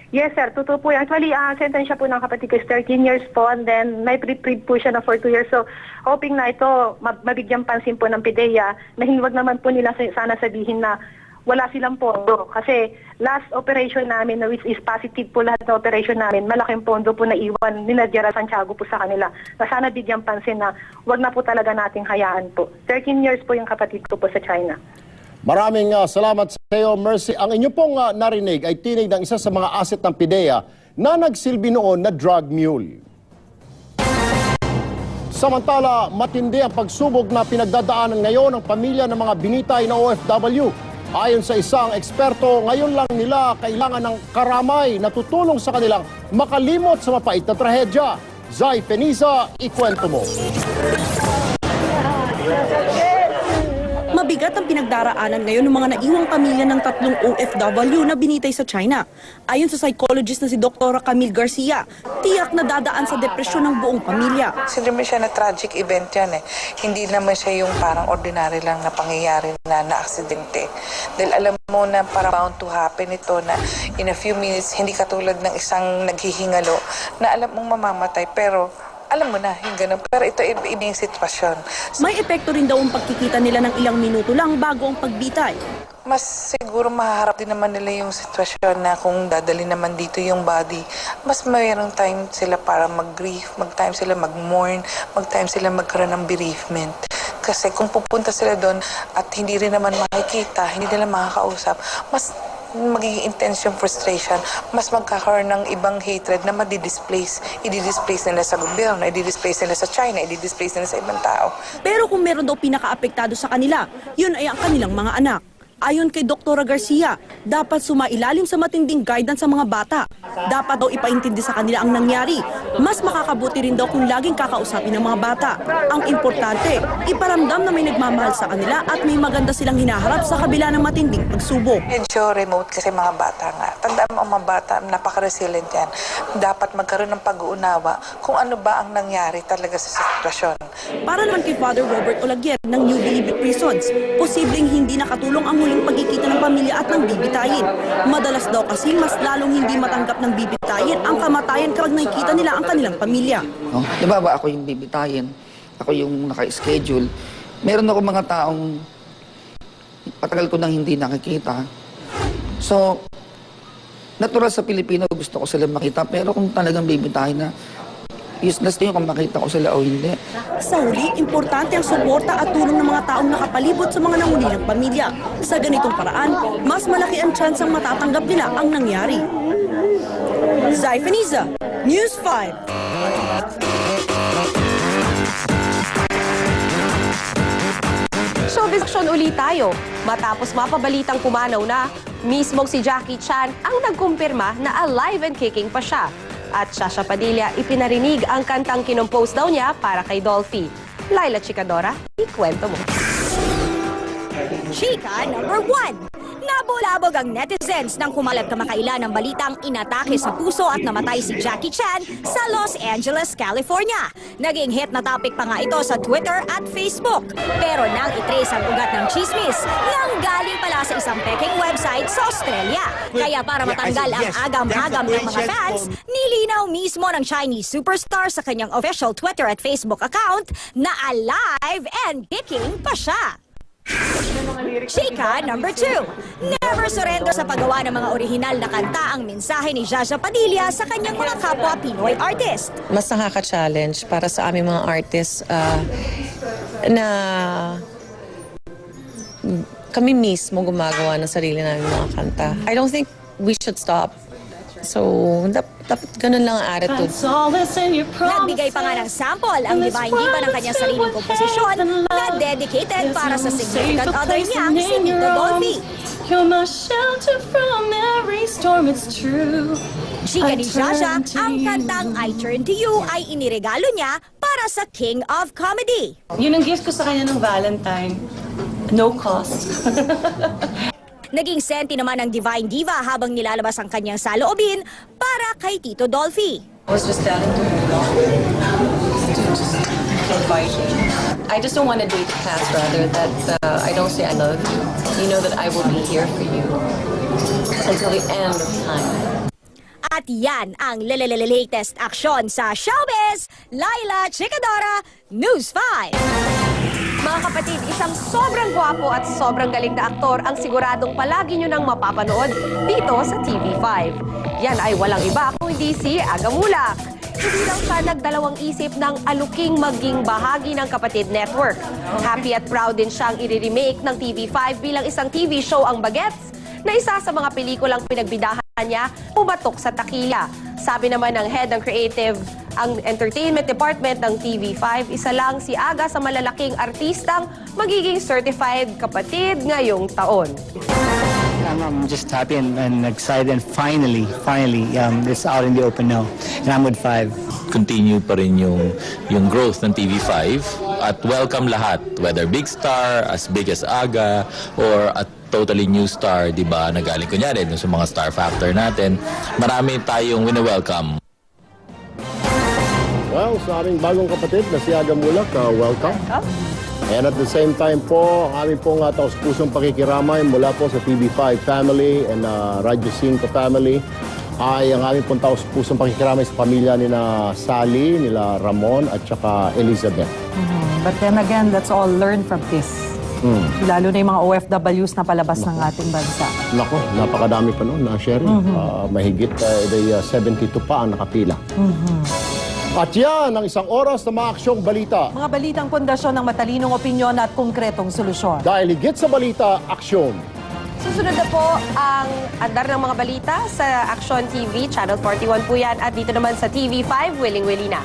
Yes, sir. Totoo po yan. Actually, sentensya po ng kapatid ko is 13 years po and then may reprieve po siya na for 2 years. So, hoping na ito, mabigyan pansin po ng PDEA na hinwag naman po nila sana sabihin na wala silang pondo. Kasi last operation namin, which is positive po lahat na operation namin, malaking pondo po na iwan ni Gerald Santiago po sa kanila. Na sana bigyan pansin na wag na po talaga nating hayaan po. 13 years po yung kapatid ko po sa China. Maraming salamat sa iyo, Mercy. Ang inyo pong narinig ay tinig ng isa sa mga asset ng PDEA na nagsilbi noon na drug mule. Samantala, matindi ang pagsubok na pinagdadaanan ngayon ng pamilya ng mga binitay na OFW.
Ayon sa isang eksperto, ngayon lang nila kailangan ng karamay na tutulong sa kanilang makalimot sa mapait na trahedya. Zai Peniza, ikwento mo.
Mabigat ang pinagdaraanan ngayon ng mga naiwang pamilya ng 3 OFW na binitay sa China. Ayon sa psychologist na si Dr. Camille Garcia, tiyak na dadaan sa depresyon ng buong pamilya.
Hindi naman siya na tragic event yan eh. Hindi naman siya yung parang ordinary lang na pangyayari na aksidente. Dahil alam mo na parang bound to happen ito na in a few minutes, hindi katulad ng isang naghihingalo na alam mong mamamatay pero alam mo na, yung ganun. Pero ito ibang sitwasyon.
May epekto rin daw ang pagkikita nila ng ilang minuto lang bago ang pagbitay.
Mas siguro mahaharap din naman nila yung sitwasyon na kung dadali naman dito yung body, mas mayroong time sila para mag-grief, mag-time sila mag-mourn, mag-time sila magkaroon ng bereavement. Kasi kung pupunta sila doon at hindi rin naman makikita, hindi nila makakausap, mas magiging intense yung frustration, mas magkakaroon ng ibang hatred na madi-displace. I-displace nila sa gobyerno, i-displace nila sa China, i-displace nila sa ibang tao.
Pero kung meron daw pinaka-apektado sa kanila, yun ay ang kanilang mga anak. Ayon kay Dr. Garcia, dapat sumailalim sa matinding guidance sa mga bata. Dapat daw ipaintindi sa kanila ang nangyari. Mas makakabuti rin daw kung laging kakausapin ng mga bata. Ang importante, iparamdam na may nagmamahal sa kanila at may maganda silang hinaharap sa kabila ng matinding pagsubok.
Medyo remote kasi mga bata nga. Tandaan mo ang mga bata, napaka-resilient yan. Dapat magkaroon ng pag-uunawa kung ano ba ang nangyari talaga sa sitwasyon.
Para naman kay Father Robert Olaguer ng New Bilibid Prisons, posibleng hindi nakatulong ang huling pagkikita ng pamilya at ng bibitayin. Madalas daw kasi mas lalong hindi matanggap ng bibitayin ang kamatayan kapag nakikita nila ang kanilang pamilya.
No? Diba ba ako yung bibitayin? Ako yung naka-schedule. Meron ako mga taong patagal ko nang hindi nakikita. So, natural sa Pilipino gusto ko sila makita. Pero kung talagang bibitayin na, useless din kung makita ko sila o hindi.
Sa huli, importante ang suporta at tulong ng mga taong nakapalibot sa mga nangulilang pamilya. Sa ganitong paraan, mas malaki ang tsansang matatanggap nila ang nangyari. Zai Peniza, News 5.
Showbiz action ulit tayo. Matapos mapabalitang pumanaw na, mismong si Jackie Chan ang nagkumpirma na alive and kicking pa siya. At Shasha Padilla ipinarinig ang kantang kinompose daw niya para kay Dolphy. Laila Chicadora, ikwento mo.
Chika number 1. Nabulabog ang netizens nang kumalat kamakailan ng balitang inatake sa puso at namatay si Jackie Chan sa Los Angeles, California. Naging hit na topic pa nga ito sa Twitter at Facebook. Pero nang itrace ang ugat ng chismis, nanggaling pala sa isang peking website sa Australia. Kaya para matanggal ang agam-agam ng mga fans, nilinaw mismo ng Chinese superstar sa kanyang official Twitter at Facebook account na alive and kicking pa siya. Chika number 2. Never surrender sa paggawa ng mga orihinal na kanta ang mensahe ni Jaja Padilla sa kanyang mga kapwa Pinoy artist.
Mas nakaka-challenge para sa aming mga artists na kami mismo gumagawa ng sarili namin mga kanta. I don't think we should stop. So, dapat ganun lang ang attitude.
Nagbigay pa nga ng sample ang Divine Diva ng kanyang sariling komposisyon na dedicated para sa significant other niya, si Tito Dolphy. Chika ni Jaja, ang kantang I Turn to You ay iniregalo niya para sa King of Comedy.
Yun ang gift ko sa kanya ng Valentine. No cost.
Naging senti naman ang Divine Diva habang nilalabas ang kanyang saloobin para kay Tito Dolphy.
I was just telling him to invite me. I just don't want a day to pass, rather, that I don't say I love you. You know that I will be here for you until the end of time.
At yan ang latest aksyon sa showbiz. Laila Chicadora, News 5.
Mga kapatid, isang sobrang gwapo at sobrang galing na aktor ang siguradong palagi nyo nang mapapanood dito sa TV5. Yan ay walang iba kung hindi si Aga Mulak. Hindi lang siya nagdalawang isip ng aluking maging bahagi ng Kapatid Network. Happy at proud din siyang i-remake ng TV5 bilang isang TV show ang Bagets, na isa sa mga pelikulang pinagbidahan niya, pumatok sa takila. Sabi naman ng head ng creative Ang entertainment department ng TV5, isa lang si Aga sa malalaking artistang magiging certified kapatid ngayong taon.
I'm just happy and excited, and finally, it's out in the open now, and I'm with 5.
Continue pa rin yung growth ng TV5 at welcome lahat, whether big star, as big as Aga, or a totally new star, di ba, na galing kunyari sa mga star factor natin. Marami tayong wini-welcome.
Well, sa aming bagong kapatid na si Aga Mulak, welcome. And at the same time po, ang aming pong taus-pusong pakikiramay mula po sa TV5 family and Radyo 5 family ay ang aming pong taus-pusong pakikiramay sa pamilya nila Sally, nila Ramon at saka Elizabeth.
But then again, let's all learn from this. Lalo na yung mga OFWs na palabas ng ating bansa.
Nako, napakadami pa noon na Sherry. Mahigit 72 pa ang nakapila. At yan ang isang oras na mga aksyong balita.
Mga balitang pundasyon ng matalinong opinyon at konkretong solusyon.
Dahil higit sa balita, aksyon.
Susunod na po ang andar ng mga balita sa Action TV, Channel 41 po yan. At dito naman sa TV5, Willing-Willy na.